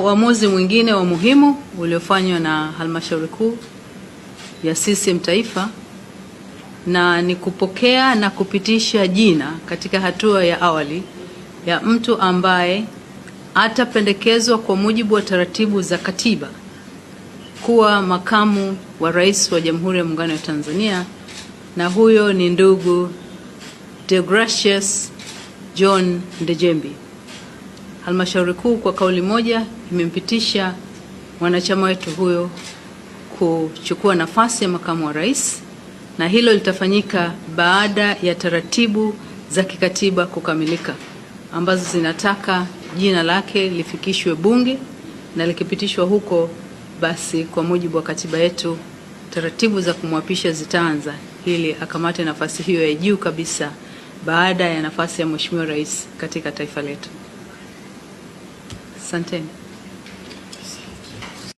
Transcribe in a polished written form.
Uamuzi mwingine wa muhimu uliofanywa na halmashauri kuu ya CCM Taifa na ni kupokea na kupitisha jina katika hatua ya awali ya mtu ambaye atapendekezwa kwa mujibu wa taratibu za katiba kuwa makamu wa rais wa Jamhuri ya Muungano wa Tanzania, na huyo ni ndugu Deogratius John Ndejembi. Halmashauri kuu kwa kauli moja imempitisha mwanachama wetu huyo kuchukua nafasi ya makamu wa rais, na hilo litafanyika baada ya taratibu za kikatiba kukamilika ambazo zinataka jina lake lifikishwe Bunge, na likipitishwa huko basi kwa mujibu wa katiba yetu taratibu za kumwapisha zitaanza ili akamate nafasi hiyo ya juu kabisa baada ya nafasi ya Mheshimiwa Rais katika taifa letu. Asanteni.